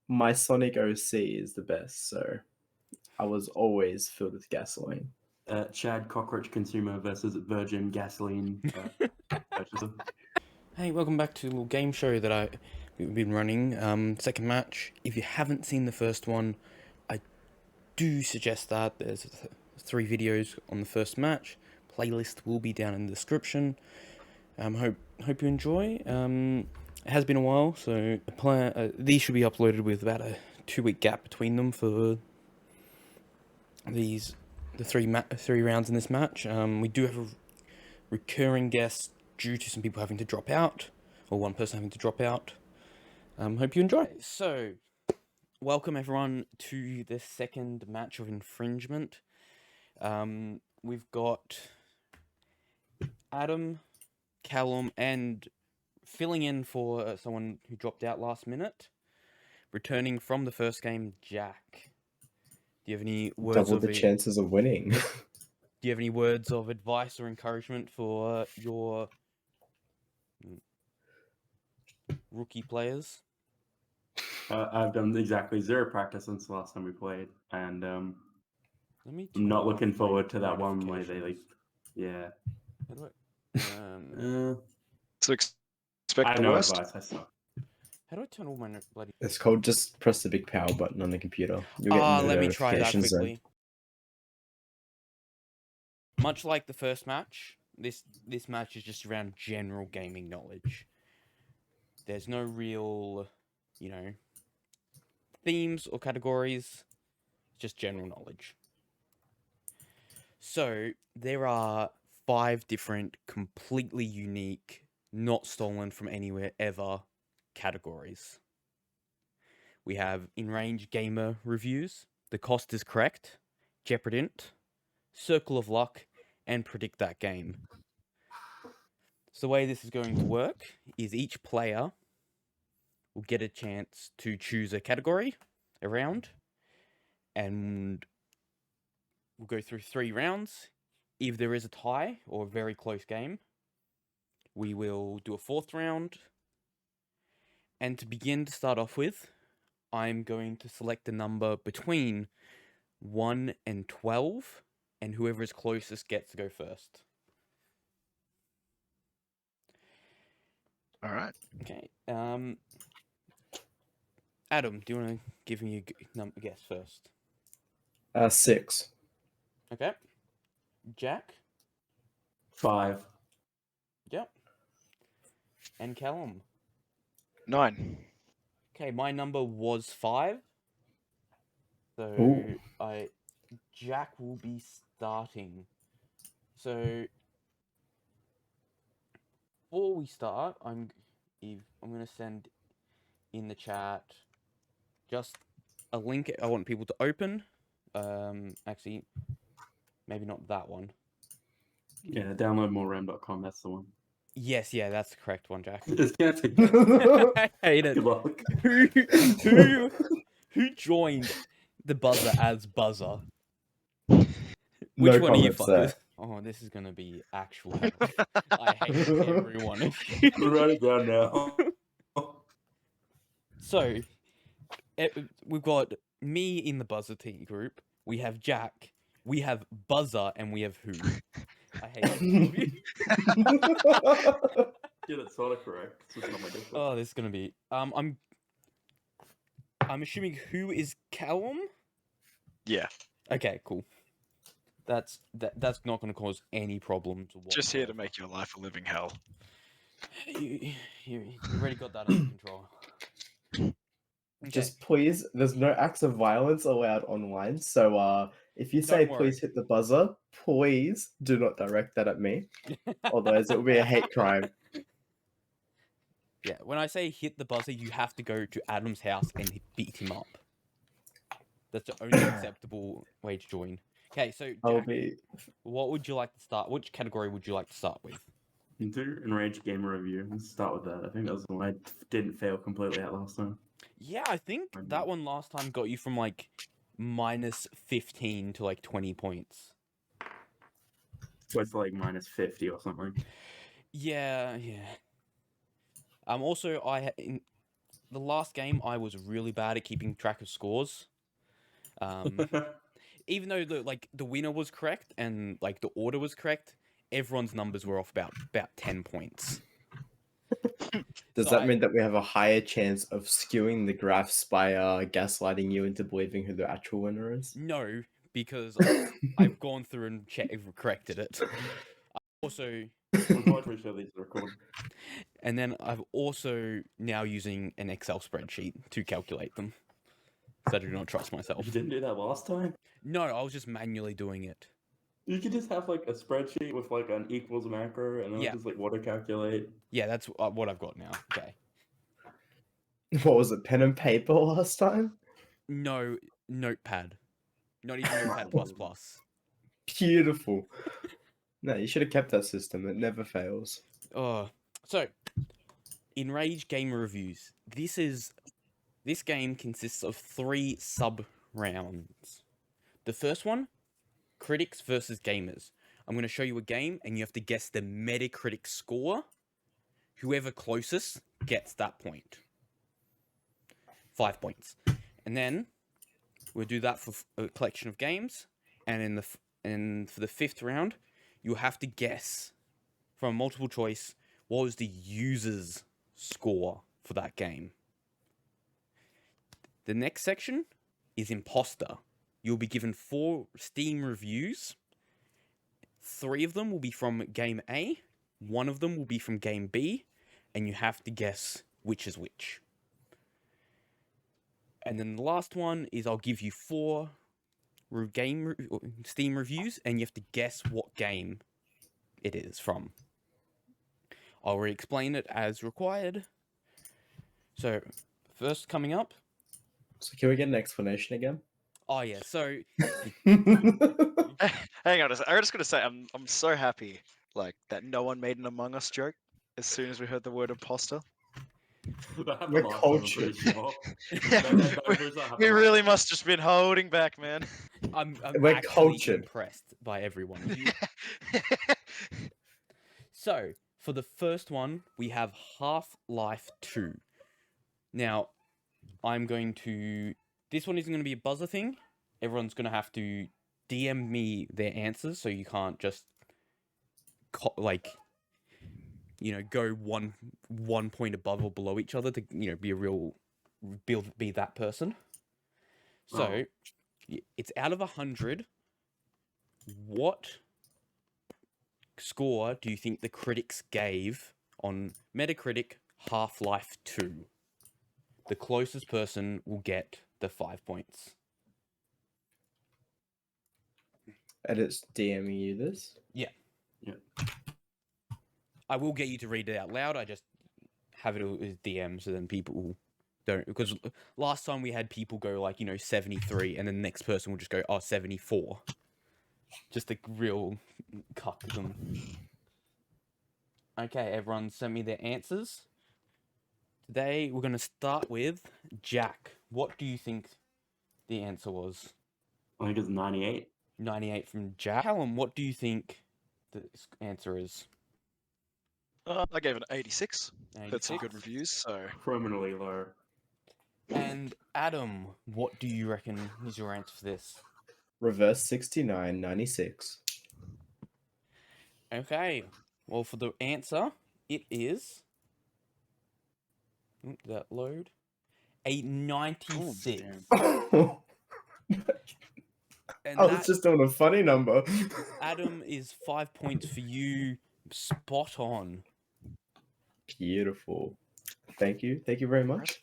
my Sonic OC is the best, so I was always filled with gasoline. Chad, Cockroach consumer versus Virgin gasoline purchaser. Hey, welcome back to a little game show that we've been running. Second match. If you haven't seen the first one, I do suggest that. There's 3 videos on the first match. Playlist will be down in the description. Hope you enjoy. It has been a while, so these should be uploaded with about a 2-week gap between them for the 3 rounds in this match. We do have a recurring guest due to some people having to drop out, or one person having to drop out. Hope you enjoy. So, welcome everyone to the second match of Infringement. We've got Adam, Callum, and filling in for someone who dropped out last minute. Returning from the first game, Jack. Do you have any words Double the chances of winning. Do you have any words of advice or encouragement for your rookie players? I've done exactly 0 practice since the last time we played, and I'm not looking forward to that one where they yeah. How do I? So expect I have the no worst. advice. I suck. How do I turn all my bloody? It's called just press the big power button on the computer. You'll get Let me try that notifications then. quickly. Much like the first match, this match is just around general gaming knowledge. There's no real, themes or categories, just general knowledge. So, there are 5 different, completely unique, not stolen from anywhere ever categories. We have in-range gamer reviews, the cost is correct, Jeopardint, Circle of Luck, and Predict That Game. So the way this is going to work is each player will get a chance to choose a category, a round, and we'll go through 3 rounds. If there is a tie or a very close game, we will do a 4th round. And to begin to start off with, I'm going to select a number between 1 and 12, and whoever is closest gets to go first. All right. Okay. Adam, do you want to give me a guess first? 6. Okay. Jack? 5. Yep. And Callum? 9. Okay, my number was 5. So Ooh. Jack will be starting. So before we start, I'm going to send in the chat just a link I want people to open. Actually, maybe not that one. Yeah, download moreram.com. That's the one. Yes, yeah, that's the correct one, Jack. Just can't take I hate it. Good luck. Who joined the buzzer as buzzer? Which No one of you comments fuckers? there. Oh, this is gonna be actual hell. I hate every one of you. Write it down now. So, we've got me in the buzzer team group. We have Jack. We have buzzer, and we have who. I hate all of you. Yeah, that's sort of correct. It's just not my difference. Oh, this is gonna be. I'm assuming who is Callum. Yeah. Okay, cool. That's not going to cause any problems. Just here to make your life a living hell. You already got that under control. Okay. Just please, there's no acts of violence allowed online. So if you say please hit the buzzer, please do not direct that at me. Otherwise it will be a hate crime. Yeah, when I say hit the buzzer, you have to go to Adam's house and beat him up. That's the only acceptable way to join. Okay, so Jack, what would you like to start? Which category would you like to start with? Do Enraged Gamer Review. Let's start with that. I think that was the one I didn't fail completely at last time. Yeah, I think that one last time got you from like minus 15 to like 20 points. So it's like minus 50 or something. Yeah. Also, the last game I was really bad at keeping track of scores. Even though the winner was correct and like the order was correct, everyone's numbers were off about 10 points. Does So that mean that we have a higher chance of skewing the graphs by gaslighting you into believing who the actual winner is? No, because I've gone through and corrected it. Also, Unfortunately, show these record. and then I've also now using an Excel spreadsheet to calculate them. So I do not trust myself. You didn't do that last time? No, I was just manually doing it. You could just have like a spreadsheet with like an equals marker and then Yeah. just like auto calculate. Yeah, that's what I've got now. Okay. What was it, pen and paper last time? No, Notepad. Not even Notepad plus plus. Beautiful. No, you should have kept that system. It never fails. So, Enrage Gamer Reviews. This game consists of 3 sub-rounds. The first one, critics versus gamers. I'm going to show you a game, and you have to guess the Metacritic score. Whoever closest gets that point. 5 points. And then, we'll do that for a collection of games, and for the 5th round, you have to guess, from multiple choice, what was the user's score for that game. The next section is Imposter. You'll be given 4 Steam reviews. 3 of them will be from Game A, 1 of them will be from Game B, and you have to guess which is which. And then the last one is I'll give you 4 Steam reviews, and you have to guess what game it is from. I'll re-explain it as required. So, first coming up. So can we get an explanation again? Oh yeah, so Hang on a sec. I'm just gonna say I'm so happy like that no one made an Among Us joke as soon as we heard the word imposter. That happened We're last time, I'm pretty cultured. sure. We really must just been holding back, man. I'm We're actually cultured. impressed by every one of you. So, for the first one, we have Half-Life 2. Now, this one isn't going to be a buzzer thing. Everyone's going to have to DM me their answers, so you can't just, go one point above or below each other to, be that person. So, it's out of 100. What score do you think the critics gave on Metacritic Half-Life 2? The closest person will get the 5 points. And it's DMing you this? Yeah. Yeah. I will get you to read it out loud. I just have it as DM so then people don't. Because last time we had people go 73, and then the next person will just go, 74. Just a real cuck them. Okay, everyone sent me their answers. Today we're going to start with Jack. What do you think the answer was? I think it's 98. 98 from Jack. Callum, what do you think the answer is? I gave it an 86. Heard some 86. good reviews, so Criminally low. And Adam, what do you reckon is your answer for this? Reverse 69, 96. Okay, well, for the answer, it is... Did that load? A 96. And I was just doing a funny number. Adam is 5 points for you. Spot on. Beautiful. Thank you. Thank you very much.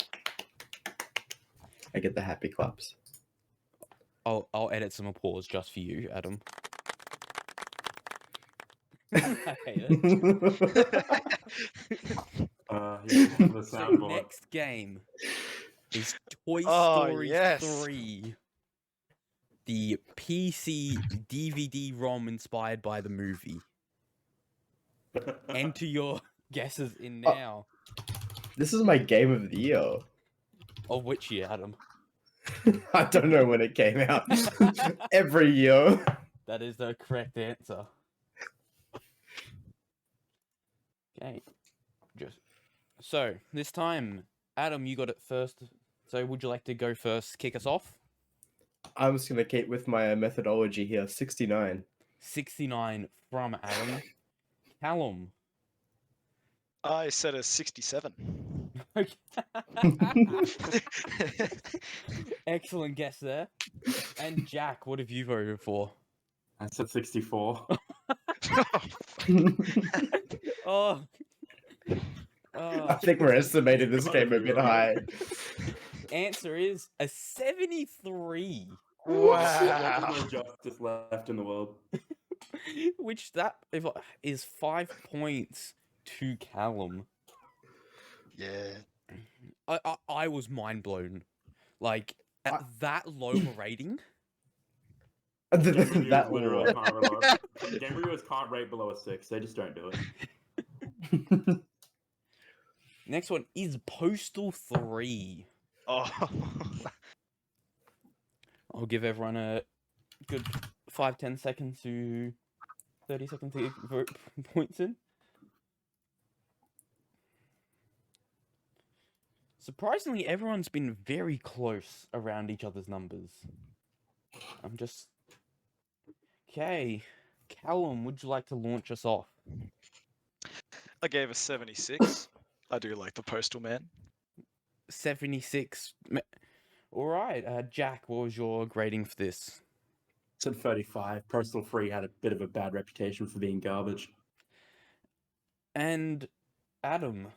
I get the happy claps. I'll edit some applause just for you, Adam. I hate it. The So soundboard. next game is Toy Oh, Story yes. 3. The PC DVD-ROM inspired by the movie. Enter your guesses in now. This is my game of the year. Of which year, Adam? I don't know when it came out. Every year. That is the correct answer. Okay. So, this time, Adam, you got it first. So would you like to go first? Kick us off. I'm just gonna keep with my methodology here. 69. 69 from Adam. Callum. I said a 67. Excellent guess there. And Jack, what have you voted for? I said 64. Oh. I think we're estimating this game a bit high. Answer is a 73. Wow. There's no justice left in the world. Which is 5 points to Callum. Yeah. I was mind blown. Like at that low a rating. Game reviewers That literally low. Game reviewers can't rate below a 6. They just don't do it. Next one is Postal 3. Oh. I'll give everyone a good 5-10 seconds to 30 seconds to vote points in. Surprisingly, everyone's been very close around each other's numbers. I'm just... Okay. Callum, would you like to launch us off? I gave a 76. I do like the Postal Man. 76. Alright, Jack, what was your grading for this? Said 35. Postal 3 had a bit of a bad reputation for being garbage. And Adam?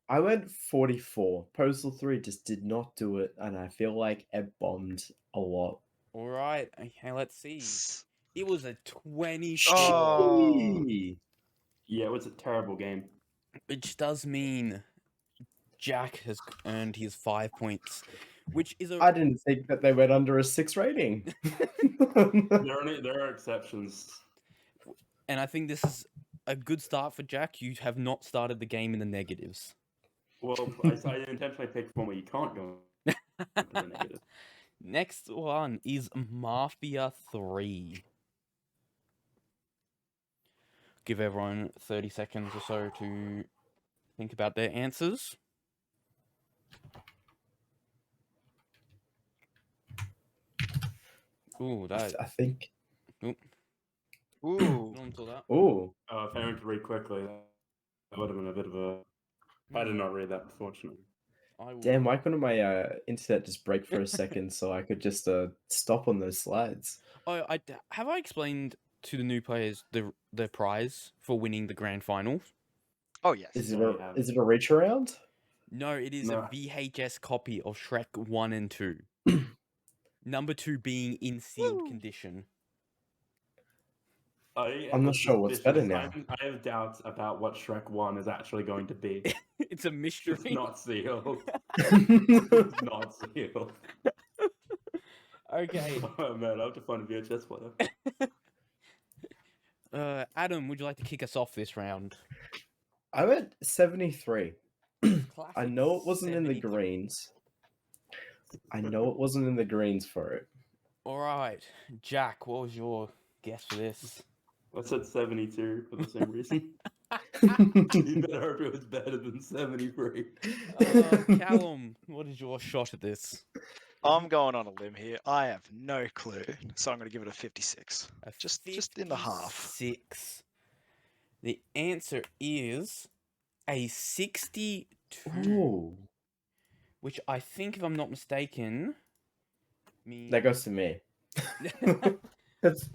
I went 44. Postal 3 just did not do it, and I feel like it bombed a lot. Alright, okay, let's see. It was a 24. Oh. Yeah, it was a terrible game. Which does mean Jack has earned his 5 points, which is a... I didn't think that they went under a 6 rating. There are exceptions. And I think this is a good start for Jack. You have not started the game in the negatives. Well, I intentionally picked one where you can't go into the negative. Next one is Mafia 3. Give everyone 30 seconds or so to think about their answers. Ooh, that... I think. Ooh. Until that. Oh. If I went to read quickly, that would have been a bit of a... I did not read that, unfortunately. Damn, why couldn't my internet just break for a second so I could just stop on those slides? Oh, have I explained to the new players the prize for winning the grand final? Oh, yes. Is it a reach around? No, it is No. a VHS copy of Shrek 1 and 2. Number 2 being in sealed condition. I'm not sure what's better now. I have doubts about what Shrek 1 is actually going to be. It's a mystery. It's not sealed. It's not sealed. Okay. Oh man, I have to find a VHS player. Adam, would you like to kick us off this round? I went 73. I Classic know it wasn't in the 73. greens. I know it wasn't in the greens for it. Alright, Jack, what was your guess for this? I said 72 for the same reason. You better hope it was better than 73. Callum, what is your shot at this? I'm going on a limb here. I have no clue, so I'm going to give it a 56. Just in the half. 56. The answer is a 62. Ooh. Which I think, if I'm not mistaken, means... That goes to me. That's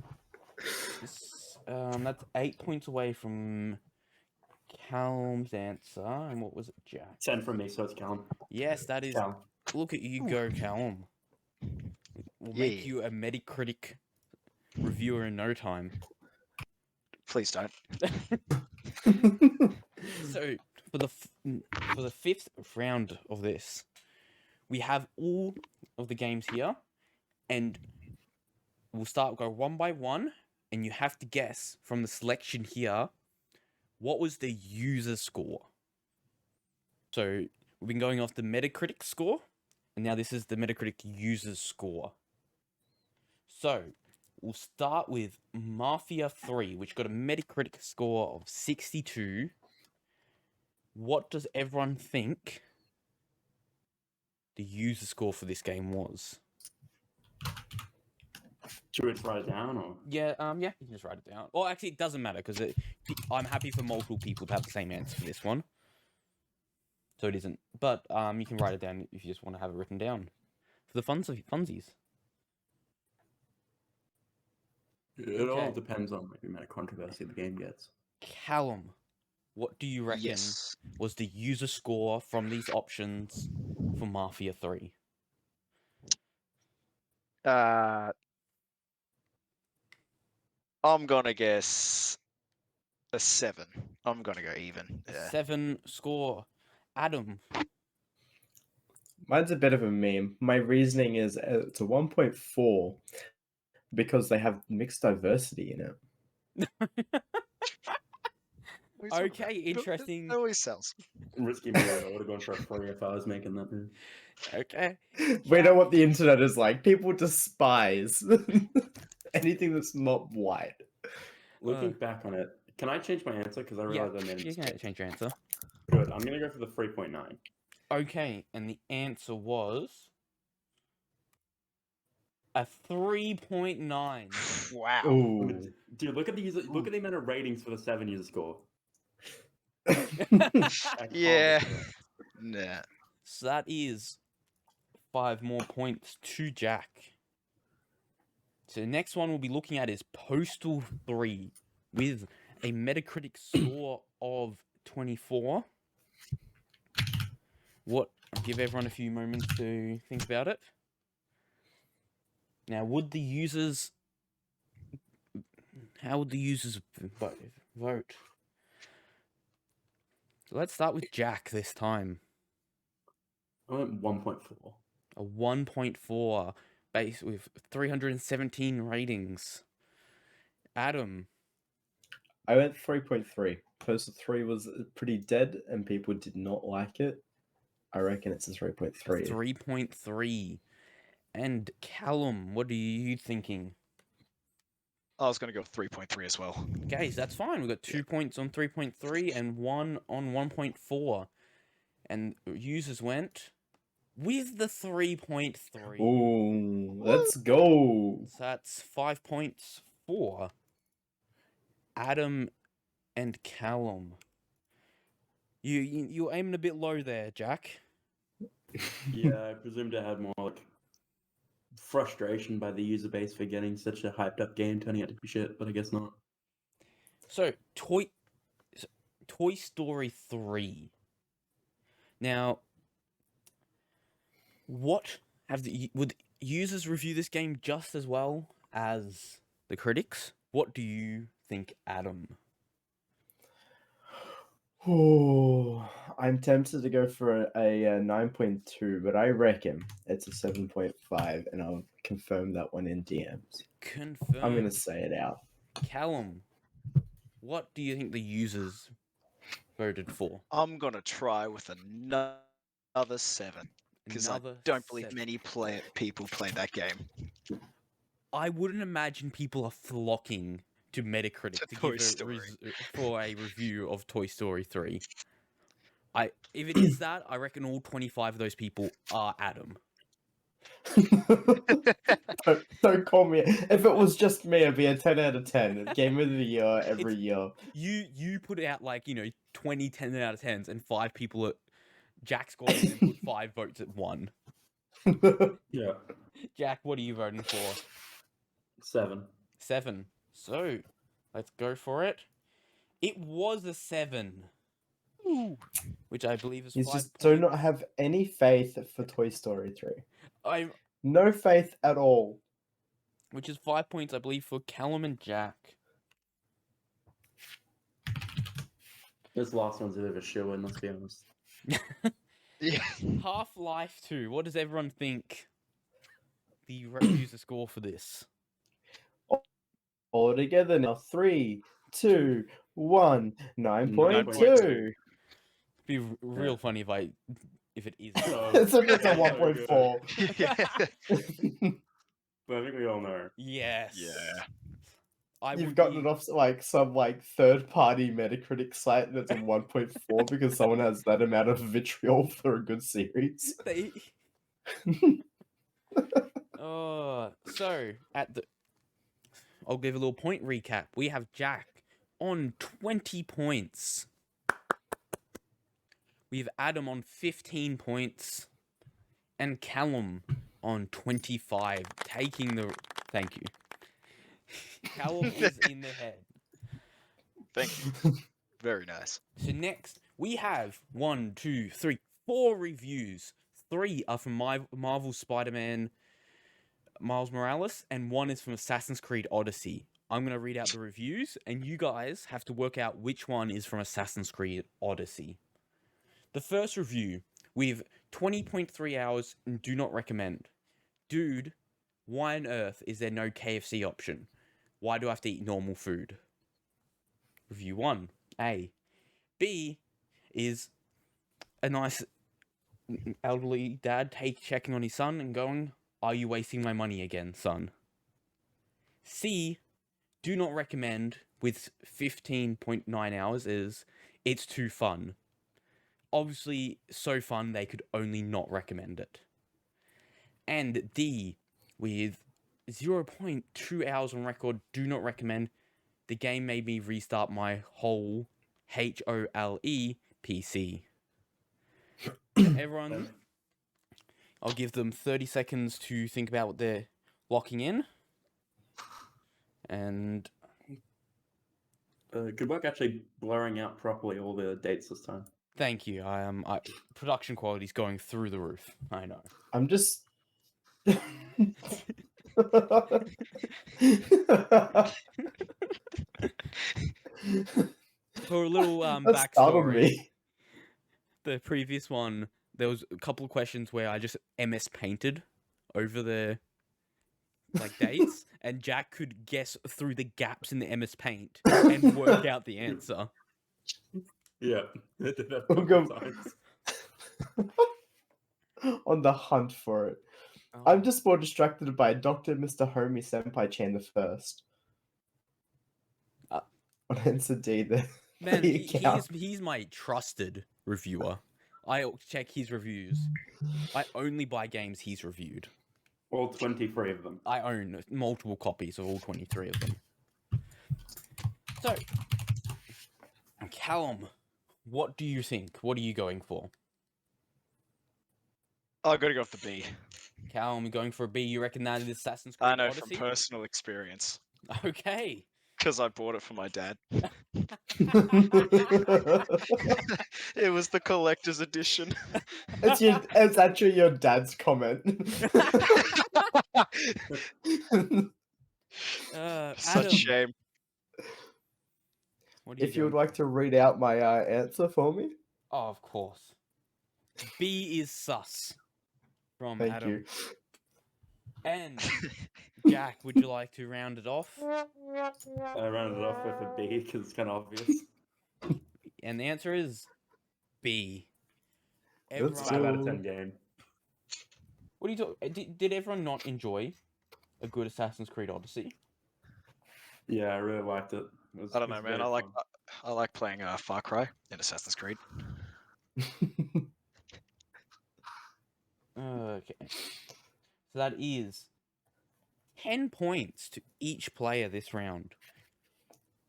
8 points away from Callum's answer. And what was it, Jack? 10 from me, so it's Callum. Yes, that is... Callum. Look at you go, Callum. We'll make you a Metacritic reviewer in no time. Please don't. So, for the fifth round of this, we have all of the games here, and we'll go one by one, and you have to guess from the selection here, what was the user score? So, we've been going off the Metacritic score, and now this is the Metacritic user score. So, we'll start with Mafia 3, which got a Metacritic score of 62. What does everyone think the user score for this game was. Should we just write it down or? Yeah, you can just write it down. Well, actually, it doesn't matter because I'm happy for multiple people to have the same answer for this one. So it isn't. But you can write it down if you just want to have it written down for the funsies. It all Okay. depends on the amount of controversy the game gets. Callum, what do you reckon Yes. was the user score from these options for Mafia 3? I'm gonna guess a 7. I'm gonna go even. A Yeah. 7 score. Adam, Mine's a bit of a meme. My reasoning is it's a 1.4 because they have mixed diversity in it. What are you talking okay, about? interesting. That always sells. Risky move. I would have gone for a 3 if I was making that move. Okay. We know what the internet is like. People despise anything that's not white. Looking back on it, can I change my answer? Because I realized I made a You mistake. can change your answer. Good. I'm going to go for the 3.9. Okay, and the answer was a 3.9. Wow. Ooh. Dude, look at the amount of ratings for the 7 user score. Yeah. Nah. So that is 5 more points to Jack. So the next one we'll be looking at is Postal 3 with a Metacritic score of 24. I'll give everyone a few moments to think about it. Now, how would the users vote? So let's start with Jack this time. I went 1.4. A 1.4 base with 317 ratings. Adam, I went 3.3. Postal 3 was pretty dead and people did not like it. I reckon it's a 3.3. 3.3. And Callum, what are you thinking? I was gonna go 3.3 as well. Guys, that's fine. We've got 2 points on 3.3 and 1 on 1.4. And users went with the 3.3. Ooh, let's go. So that's 5 points for Adam and Callum. You're aiming a bit low there, Jack. Yeah, I presumed it had more like frustration by the user base for getting such a hyped up game turning out to be shit, but I guess not. So, Toy Story 3. Now, would users review this game just as well as the critics? What do you think, Adam? Oh, I'm tempted to go for a 9.2, but I reckon it's a 7.5, and I'll confirm that one in DMs. Confirm. I'm going to say it out. Callum, what do you think the users voted for? I'm gonna try with another 7 because I don't believe many people play that game. I wouldn't imagine people are flocking to Metacritic to Toy give Story. for a review of Toy Story 3. If it is that, I reckon all 25 of those people are Adam. don't call me. If it was just me, it'd be a 10 out of 10. Game of the year every year. You put out 20 10 out of 10s and 5 people at Jack's gone in and put 5 votes at 1. Yeah. Jack, what are you voting for? 7. 7. So, let's go for it. It was a 7. Ooh. Which I believe is You 5 just points. do not have any faith for Toy Story 3. I'm No faith at all. which is 5 points, I believe, for Callum and Jack. This last one's a bit of a shoe-in, let's be honest. Yeah. Half-Life 2. What does everyone think the user score for this? All together now. 3, 2, 1. 9.2. 9.2. It'd be real funny if it is. It's a 1.4. Yeah. But I think we all know. Yes. Yeah. You've gotten it off some third-party Metacritic site that's a 1.4 because someone has that amount of vitriol for a good series. So I'll give a little point recap. We have Jack on 20 points. We have Adam on 15 points. And Callum on 25, taking the... Thank you. Callum is in the head. Thank you. Very nice. So next, we have 1, 2, 3, 4 reviews. 3 are from Marvel Spider-Man Miles Morales, and 1 is from Assassin's Creed Odyssey. I'm going to read out the reviews, and you guys have to work out which one is from Assassin's Creed Odyssey. The first review, with 20.3 hours and do not recommend. Dude, why on earth is there no KFC option? Why do I have to eat normal food? Review 1, A. B is a nice elderly dad checking on his son and going, "Are you wasting my money again, son?" C, do not recommend, with 15.9 hours, is it's too fun. Obviously, so fun they could only not recommend it. And D, with 0.2 hours on record, do not recommend. The game made me restart my whole HOLE PC. Everyone, I'll give them 30 seconds to think about what they're locking in. And good work actually blurring out properly all the dates this time. thank you. Production quality's going through the roof. I know. I'm just. For a little That startled backstory, me. the previous one, there was a couple of questions where I just MS painted over the dates, and Jack could guess through the gaps in the MS Paint and work out the answer. Yeah, it did that We'll couple go- times. On the hunt for it. I'm just more distracted by Dr. Mr. Homie Senpai Chan the First. Uh, On answer D, Man, the account. he's my trusted reviewer. I check his reviews. I only buy games he's reviewed. All 23 of them. I own multiple copies of all 23 of them. So, Callum, what do you think? What are you going for? I gotta go with the B. Callum, you're going for a B. You reckon that is Assassin's Creed I know Odyssey? from personal experience. Okay. Because I bought it for my dad. It was the collector's edition. It's actually your dad's comment. Such Adam, shame. what are If you would going like to read out my answer for me, for? Oh, of course. B is sus. From thank Adam. you. And Jack, would you like to round it off? I rounded it off with a B because it's kind of obvious. And the answer is B. That's It's 5 out of cool. 10 game. What are you talking? Did everyone not enjoy a good Assassin's Creed Odyssey? Yeah, I really liked it. I don't know, man. I like playing Far Cry in Assassin's Creed. Okay. So that is 10 points to each player this round.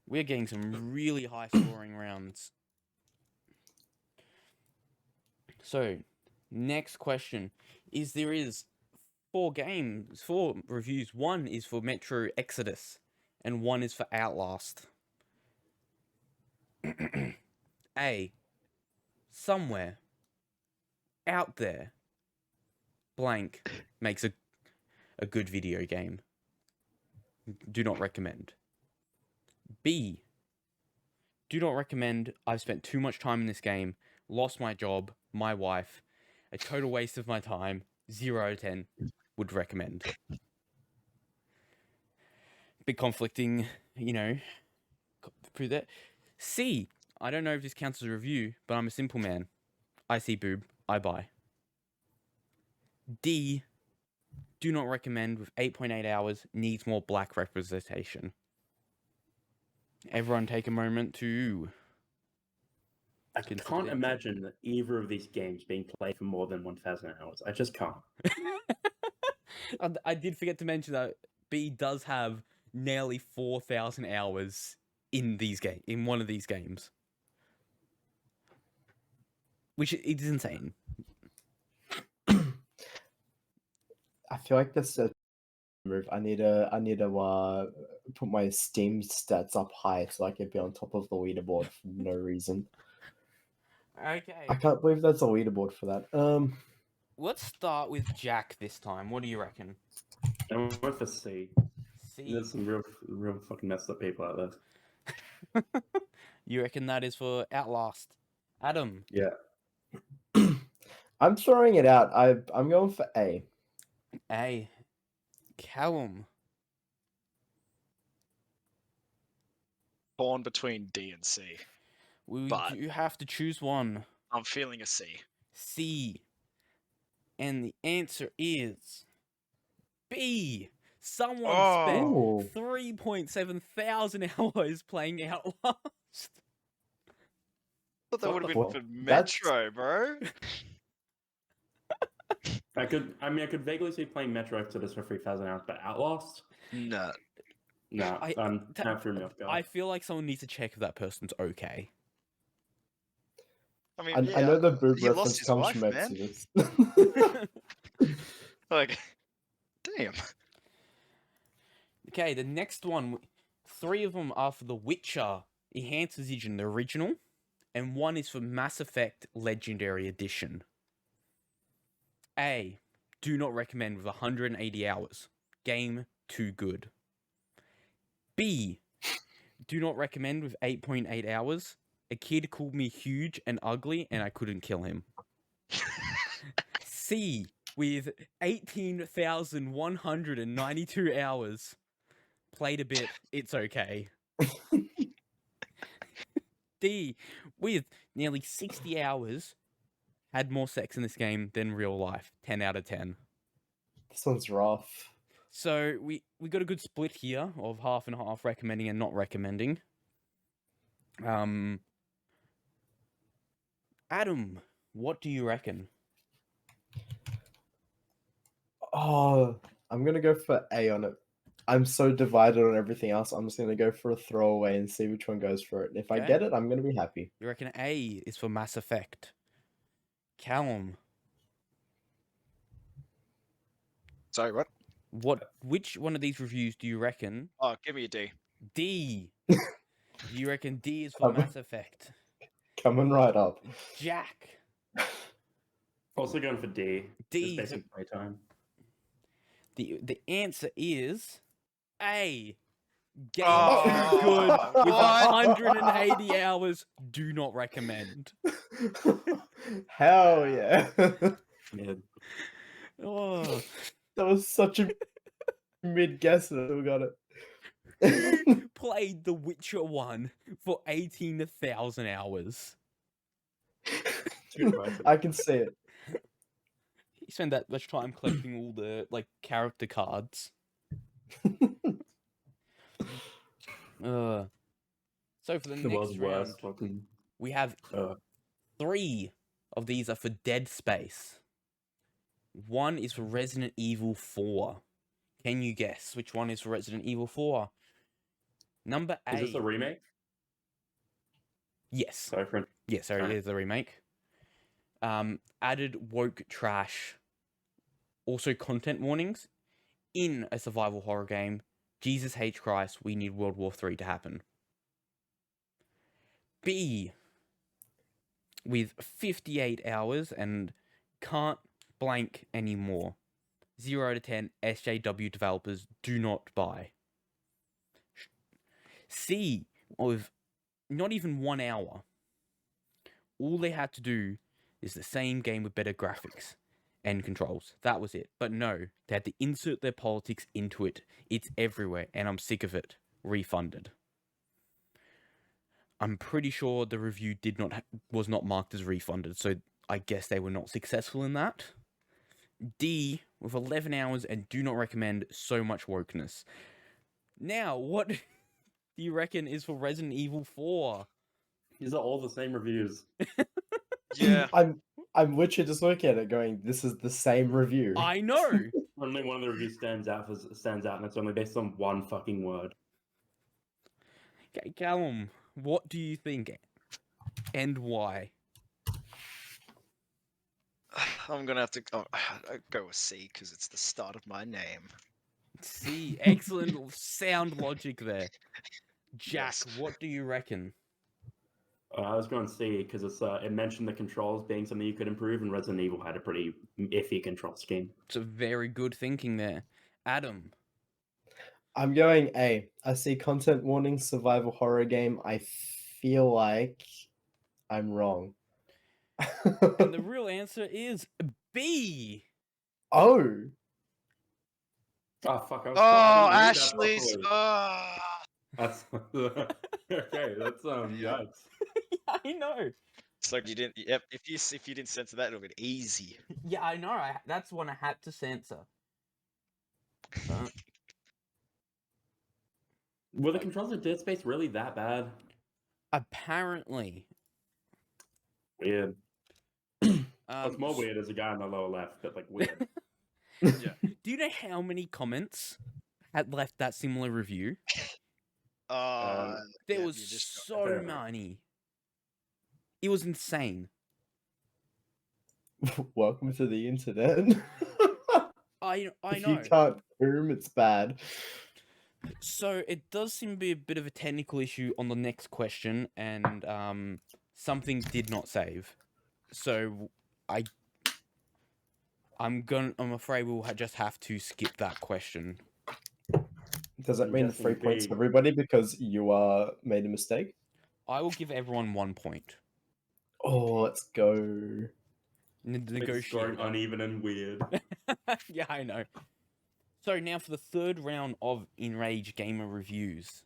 We're getting some really high scoring rounds. So, next question is there is 4 reviews. 1 is for Metro Exodus and 1 is for Outlast. A. Somewhere out there blank makes a good video game. Do not recommend. B. Do not recommend. I've spent too much time in this game, lost my job, my wife, a total waste of my time, 0 out of 10, would recommend. Bit conflicting, through that. C. I don't know if this counts as a review, but I'm a simple man. I see boob, I buy. D. Do not recommend with 8.8 hours, needs more black representation. Everyone take a moment to I can't imagine that either of these games being played for more than 1,000 hours. I just can't. I did forget to mention that B does have nearly 4,000 hours in one of these games, which is insane. I feel like that's a move. I need to put my Steam stats up high so I can be on top of the leaderboard for no reason. Okay. I can't believe that's a leaderboard for that. Let's start with Jack this time. What do you reckon? I went for C. C. There's some real fucking messed up people out there. You reckon that is for Outlast? Adam? Yeah. I'm throwing it out. I'm going for A. A. Callum? Torn between D and C. You have to choose one. I'm feeling a C. C. And the answer is B. Someone spent 3.7 thousand hours playing Outlast. Thought that What would have the been fuck? for Metro, bro. I could vaguely see playing Metro Exodus for 3,000 hours, but Outlast? No. No, that threw me off guard. I feel like someone needs to check if that person's okay. I mean, I know the boob he reference lost his comes wife, from man. Exodus. Like, damn. Okay, the next one, 3 of them are for The Witcher Enhanced Edition, the original, and 1 is for Mass Effect Legendary Edition. A. Do not recommend with 180 hours. Game too good. B. Do not recommend with 8.8 hours. A kid called me huge and ugly and I couldn't kill him. C. With 18,192 hours. Played a bit, it's okay. D. With nearly 60 hours. Had more sex in this game than real life. 10 out of 10. This one's rough. So we got a good split here of half and half, recommending and not recommending. Adam, what do you reckon? Oh, I'm gonna go for A on it. I'm so divided on everything else. I'm just gonna go for a throwaway and see which one goes for it. If I get it, I'm gonna be happy. You reckon A is for Mass Effect? Callum? Sorry, what? Which one of these reviews do you reckon? Oh, give me a D. D. You reckon D is for Mass Effect? Coming right up. Jack? Also going for D. D. Just basic playtime. The answer is A. Game Oh, good with what? 180 hours. Do not recommend. Hell yeah. Yeah. Oh. That was such a mid guess and we got it. Played The Witcher 1 for 18,000 hours. I can see it. He spent that much time collecting all the character cards. So for the next round, we have 3 of these are for Dead Space. 1 is for Resident Evil 4. Can you guess which one is for Resident Evil 4? Number A. Is this a remake? Yes. Sorry, friend. Yes, sorry, it is the remake. Added woke trash. Also content warnings. In a survival horror game. Jesus H. Christ, we need World War III to happen. B. With 58 hours and can't blank anymore. 0 to 10 SJW developers do not buy. C. With not even 1 hour. All they had to do is the same game with better graphics and controls. That was it. But no, they had to insert their politics into it. It's everywhere, and I'm sick of it. Refunded. I'm pretty sure the review was not marked as refunded, so I guess they were not successful in that. D, with 11 hours and do not recommend, so much wokeness. Now, what do you reckon is for Resident Evil 4? These are all the same reviews. Yeah. I'm literally just looking at it going, this is the same review. I know. Only one of the reviews stands out, and it's only based on one fucking word. Okay, Callum, what do you think, and why? I'm gonna have to go with C because it's the start of my name. See, excellent sound logic there. Jack, Yes. what do you reckon? I was going to say because it mentioned the controls being something you could improve, and Resident Evil had a pretty iffy control scheme. It's a very good thinking there. Adam. I'm going A. I see content warning, survival horror game. I feel like I'm wrong. And the real answer is B. Oh, Oh fuck! I was Oh, I didn't read that Ashley's. properly. That's okay. That's yikes. I know. It's like you didn't. Yep. If you didn't censor that, it would have been easy. Yeah, I know. That's one I had to censor. But Were the controls in Dead Space really that bad? apparently, Weird. What's more weird is a guy on the lower left, but like weird. Yeah. Do you know how many comments had left that similar review? There yeah, was you just so many. It was insane. welcome to the internet. I If know. you can't boom, it's bad. So it does seem to be a bit of a technical issue on the next question, and something did not save. So I'm afraid we'll just have to skip that question. Does that I'm mean guessing 3 points B. for everybody because you made a mistake? I will give everyone 1 point. Oh, let's go. It's Negotiate. scoring uneven and weird. Yeah, I know. So now for the third round of Enrage Gamer reviews.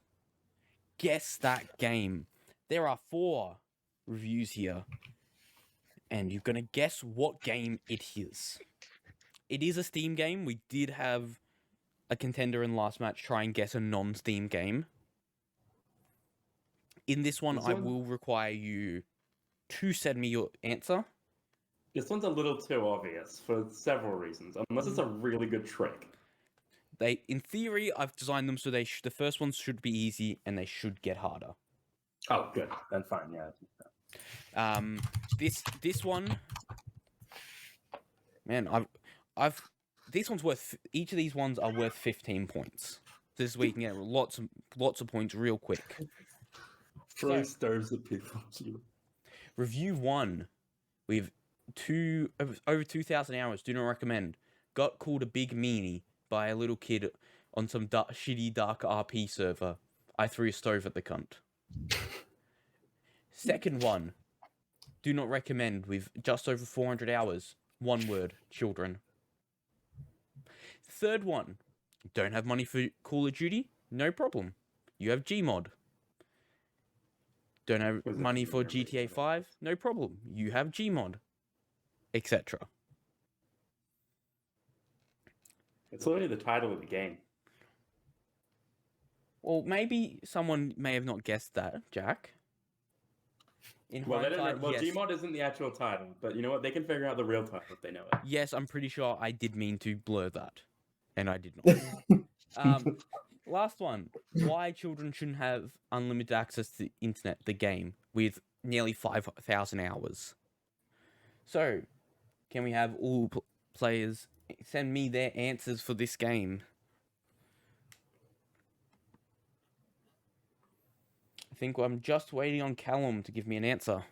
Guess that game. There are 4 reviews here. And you're going to guess what game it is. It is a Steam game. We did have a contender in last match try and guess a non-Steam game. In this one, I will require you to send me your answer. This one's a little too obvious for several reasons, unless it's a really good trick. In theory, I've designed them so the first ones should be easy and they should get harder. Oh, good. Then fine, yeah. This one, man, this one's worth. Each of these ones are worth 15 points. This way you can get lots of points real quick. Throwing stoves at people. Review 1, with over 2,000 hours. Do not recommend. Got called a big meanie by a little kid on some shitty dark RP server. I threw a stove at the cunt. Second one, do not recommend, with just over 400 hours. 1 word, children. Third one, don't have money for Call of Duty? No problem. You have Gmod. Don't have money for GTA 5? No problem. You have Gmod. Etc. It's literally the title of the game. Well, maybe someone may have not guessed that, Jack. In Well, they don't know. hindsight, Well, yes. Gmod isn't the actual title, but you know what? They can figure out the real title if they know it. Yes, I'm pretty sure I did mean to blur that. And I did not. Last one. Why children shouldn't have unlimited access to the internet, the game, with nearly 5,000 hours. So, can we have all players send me their answers for this game? I think I'm just waiting on Callum to give me an answer.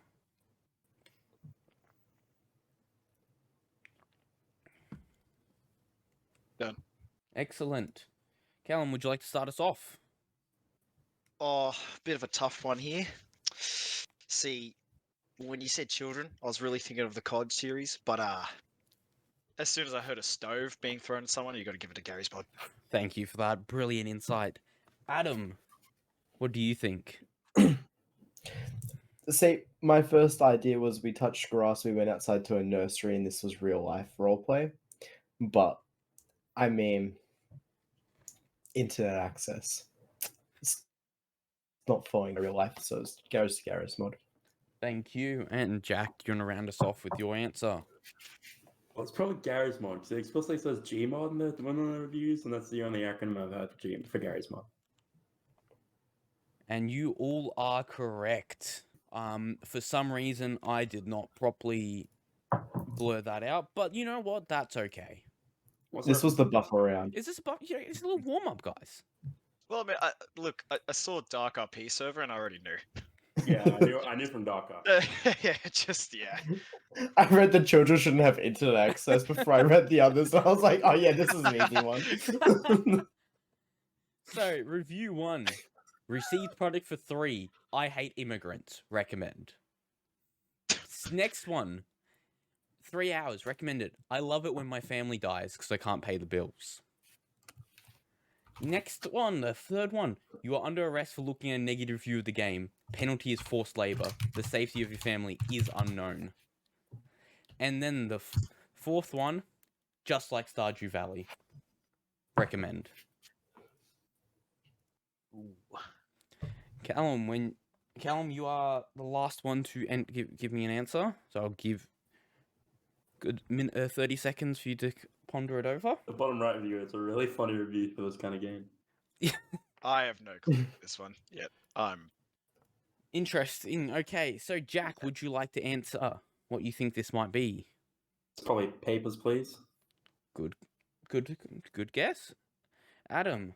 Done. Excellent. Callum, would you like to start us off? Oh, bit of a tough one here. See, when you said children, I was really thinking of the COD series, but as soon as I heard a stove being thrown at someone, you got to give it to Gary's Pod. Thank you for that brilliant insight. Adam, what do you think? See, my first idea was we touched grass, we went outside to a nursery, and this was real life roleplay. But, I mean, internet access. It's not following real life, so it's garage to garage mod. Thank you. And Jack, you want to round us off with your answer? Well, it's probably Gary's mod, because it explicitly says Gmod in one of the reviews, and that's the only acronym I've heard for Gary's mod. And you all are correct. For some reason, I did not properly blur that out, but you know what? That's okay. This was the buffer round. Is this about? It's a little warm up, guys. Well, I mean, I saw Dark RP server and I already knew. Yeah, I knew from Dark Up. Yeah. I read the children shouldn't have internet access before I read the others. I was like, oh yeah, this is an easy one. So, review 1. Received product for 3. I hate immigrants. Recommend. Next one. 3 hours. Recommended. I love it when my family dies because I can't pay the bills. Next one. The third one. You are under arrest for looking at a negative review of the game. Penalty is forced labor. The safety of your family is unknown. And then the fourth one. Just like Stardew Valley. Recommend. Ooh. Callum, you are the last one to give me an answer, so I'll give good 30 seconds for you to ponder it over. The bottom right review, it's a really funny review for this kind of game. I have no clue this one yet. Interesting. Okay, so Jack, would you like to answer what you think this might be? It's probably Papers, Please. Good guess. Adam.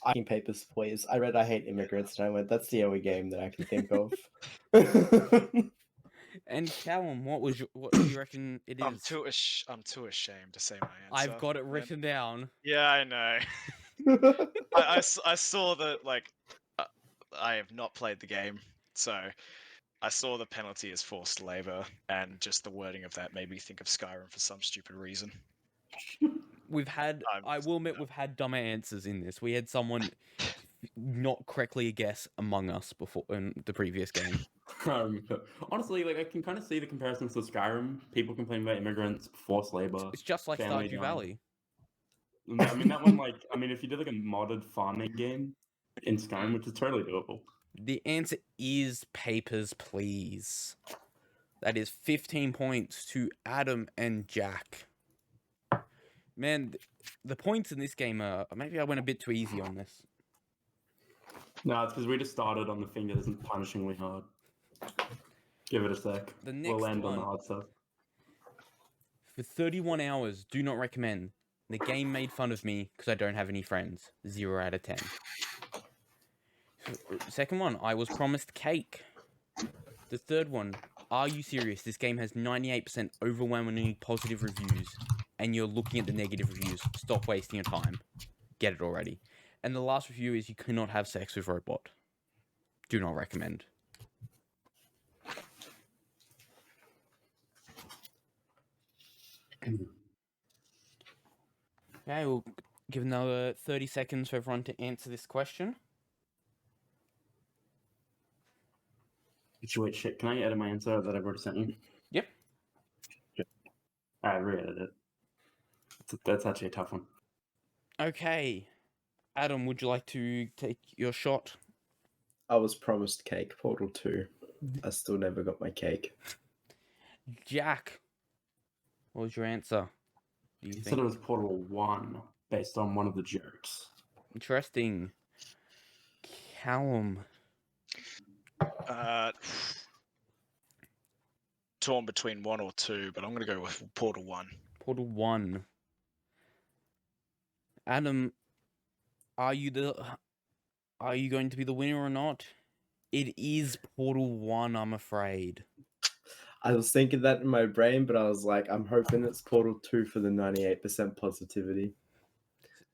I think Papers, Please. I read I Hate Immigrants and I went, that's the only game that I can think of. And Callum, what do you reckon it is? I'm too ashamed to say my answer. I've got it written down. Yeah, I know. I saw that, I have not played the game, so I saw the penalty as forced labor, and just the wording of that made me think of Skyrim for some stupid reason. I will admit, we've had dumber answers in this. We had someone not correctly guess Among Us before in the previous game. Honestly, I can kind of see the comparisons to Skyrim. People complain about immigrants, forced labor. It's just like Stardew Valley. I mean, that one, if you did a modded farming game in Skyrim, which is totally doable. The answer is Papers, Please. That is 15 points to Adam and Jack. Man, the points in this game are... Maybe I went a bit too easy on this. No, it's because we just started on the thing that isn't punishingly hard. Give it a sec. We'll end on the hard stuff. For 31 hours, do not recommend. The game made fun of me because I don't have any friends. 0 out of 10. Second one, I was promised cake. The third one, are you serious? This game has 98% overwhelmingly positive reviews, and you're looking at the negative reviews. Stop wasting your time. Get it already. And the last review is you cannot have sex with robot. Do not recommend. Okay, we'll give another 30 seconds for everyone to answer this question. Wait, shit. Can I edit my answer that I've already sent you? Yep. I re-edited it. That's actually a tough one. Okay. Adam, would you like to take your shot? I was promised cake, Portal 2. I still never got my cake. Jack, what was your answer? Do you think? Said it was Portal 1, based on one of the jokes. Interesting. Callum. Torn between 1 or 2, but I'm going to go with Portal 1. Portal 1. Adam, are you going to be the winner or not? It is Portal 1, I'm afraid. I was thinking that in my brain, but I was like, I'm hoping it's Portal 2 for the 98% positivity.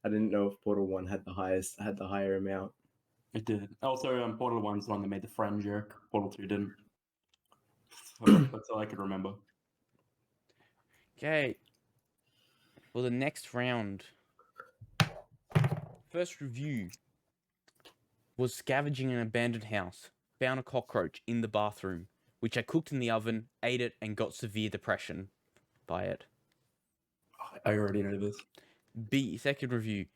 I didn't know if Portal 1 had the higher amount. It did. Also, Portal 1's the one that made the friend joke. Portal 2 didn't. That's all I could remember. Okay. Well, the next round. First review was scavenging an abandoned house. Found a cockroach in the bathroom, which I cooked in the oven, ate it, and got severe depression by it. I already know this. Second review.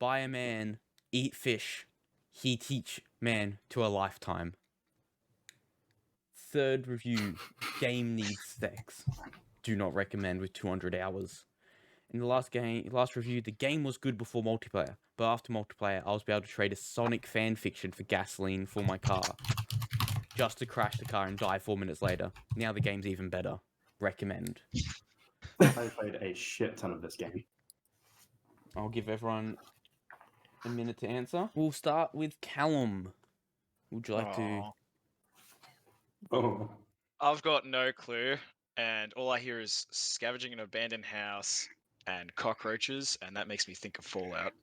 Buy a man, eat fish. He teach man to a lifetime. Third review, game needs sex. Do not recommend with 200 hours. In the last review, the game was good before multiplayer, but after multiplayer, I was able to trade a Sonic fanfiction for gasoline for my car, just to crash the car and die 4 minutes later. Now the game's even better. Recommend. I played a shit ton of this game. I'll give everyone a minute to answer. We'll start with Callum. Would you like to? Oh. I've got no clue, and all I hear is scavenging an abandoned house and cockroaches, and that makes me think of Fallout.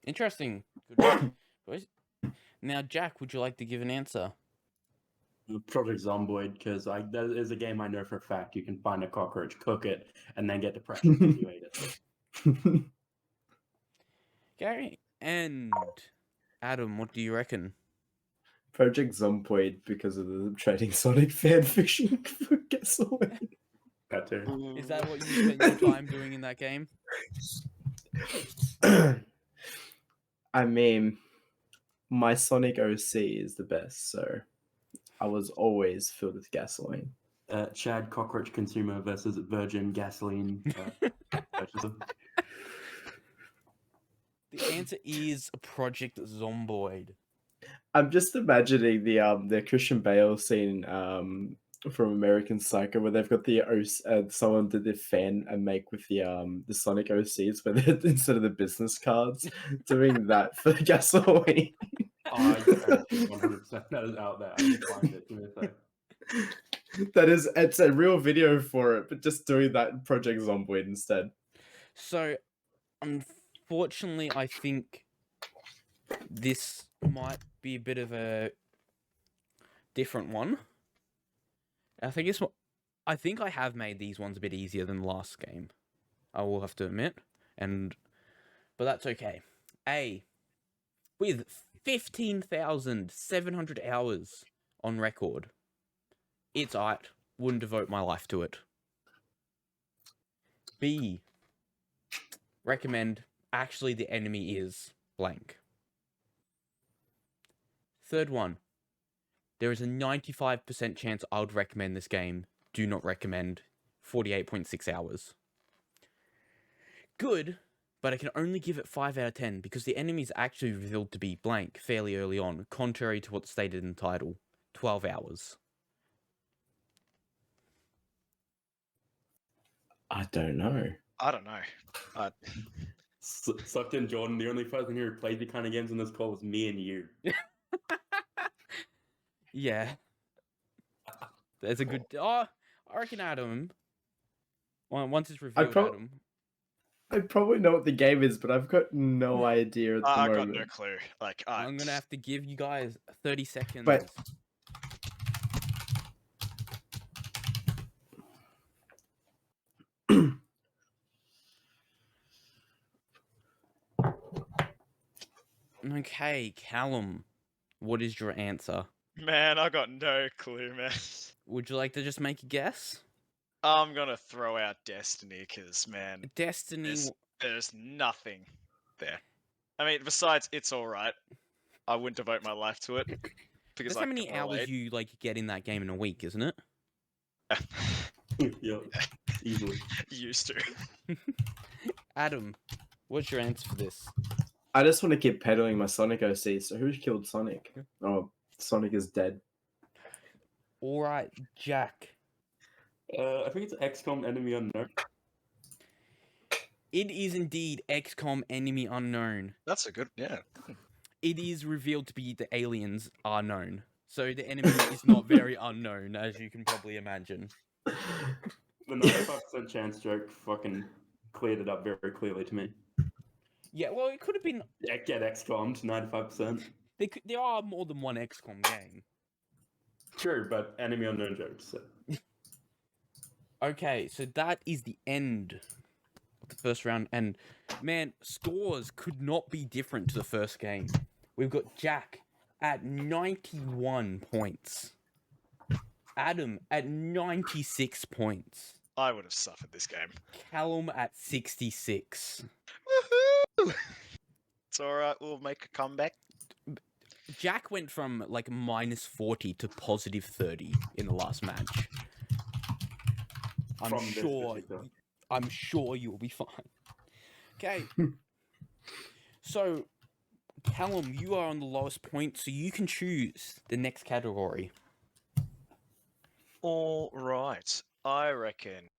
Interesting. Good choice. Now, Jack, would you like to give an answer? Project Zomboid, because that is a game I know for a fact you can find a cockroach, cook it, and then get depressed because you ate it. Gary and Adam, what do you reckon? Project Zomboid because of the trading Sonic fanfiction for gasoline. That too. Is that what you spent your time doing in that game? I mean, my Sonic OC is the best, so I was always filled with gasoline. Chad, cockroach consumer versus virgin gasoline purchaser. The answer is Project Zomboid. I'm just imagining the Christian Bale scene from American Psycho where they've got the someone did their fan and make with the Sonic OCs, but instead of the business cards, doing that for gasoline. Oh, I guarantee 100% that is out there. I can find it. Give me a sec. It's a real video for it, but just doing that in Project Zomboid instead. So, unfortunately, I think this might be a bit of a different one. I think I have made these ones a bit easier than the last game. I will have to admit, but that's okay. With 15,700 hours on record, it's alright. Wouldn't devote my life to it. B, recommend. Actually, the enemy is blank. Third one. There is a 95% chance I would recommend this game. Do not recommend. 48.6 hours. Good, but I can only give it 5 out of 10 because the enemy is actually revealed to be blank fairly early on, contrary to what's stated in the title. 12 hours. I don't know. I don't know. Sucked in Jordan. The only person who played the kind of games in this call was me and you. Yeah. There's a good... Oh, I reckon Adam... Once it's revealed, Adam... I probably know what the game is, but I've got no idea at the moment. I've got no clue. I'm going to have to give you guys 30 seconds. Wait. Okay, Callum, what is your answer? Man, I got no clue, man. Would you like to just make a guess? I'm gonna throw out Destiny, because, man, Destiny... there's nothing there. I mean, besides, it's alright. I wouldn't devote my life to it. Because That's how many hours you get in that game in a week, isn't it? Yeah, easily. Used to. Adam, what's your answer for this? I just want to keep peddling my Sonic OC, so who killed Sonic? Oh, Sonic is dead. Alright, Jack. I think it's XCOM Enemy Unknown. It is indeed XCOM Enemy Unknown. That's a good, yeah. It is revealed to be the aliens are known. So the enemy is not very unknown, as you can probably imagine. The 95% chance joke fucking cleared it up very clearly to me. Yeah, well, it could have been... Get XCOM to 95%. There are more than one XCOM game. True, but Enemy Unknown jokes. So. Okay, so that is the end of the first round. And, man, scores could not be different to the first game. We've got Jack at 91 points. Adam at 96 points. I would have suffered this game. Callum at 66. Woohoo! It's alright, we'll make a comeback. Jack went from like -40 to +30 in the last match. From this particular. I'm sure you'll be fine. Okay. So, Callum, you are on the lowest point, so you can choose the next category. All right. I reckon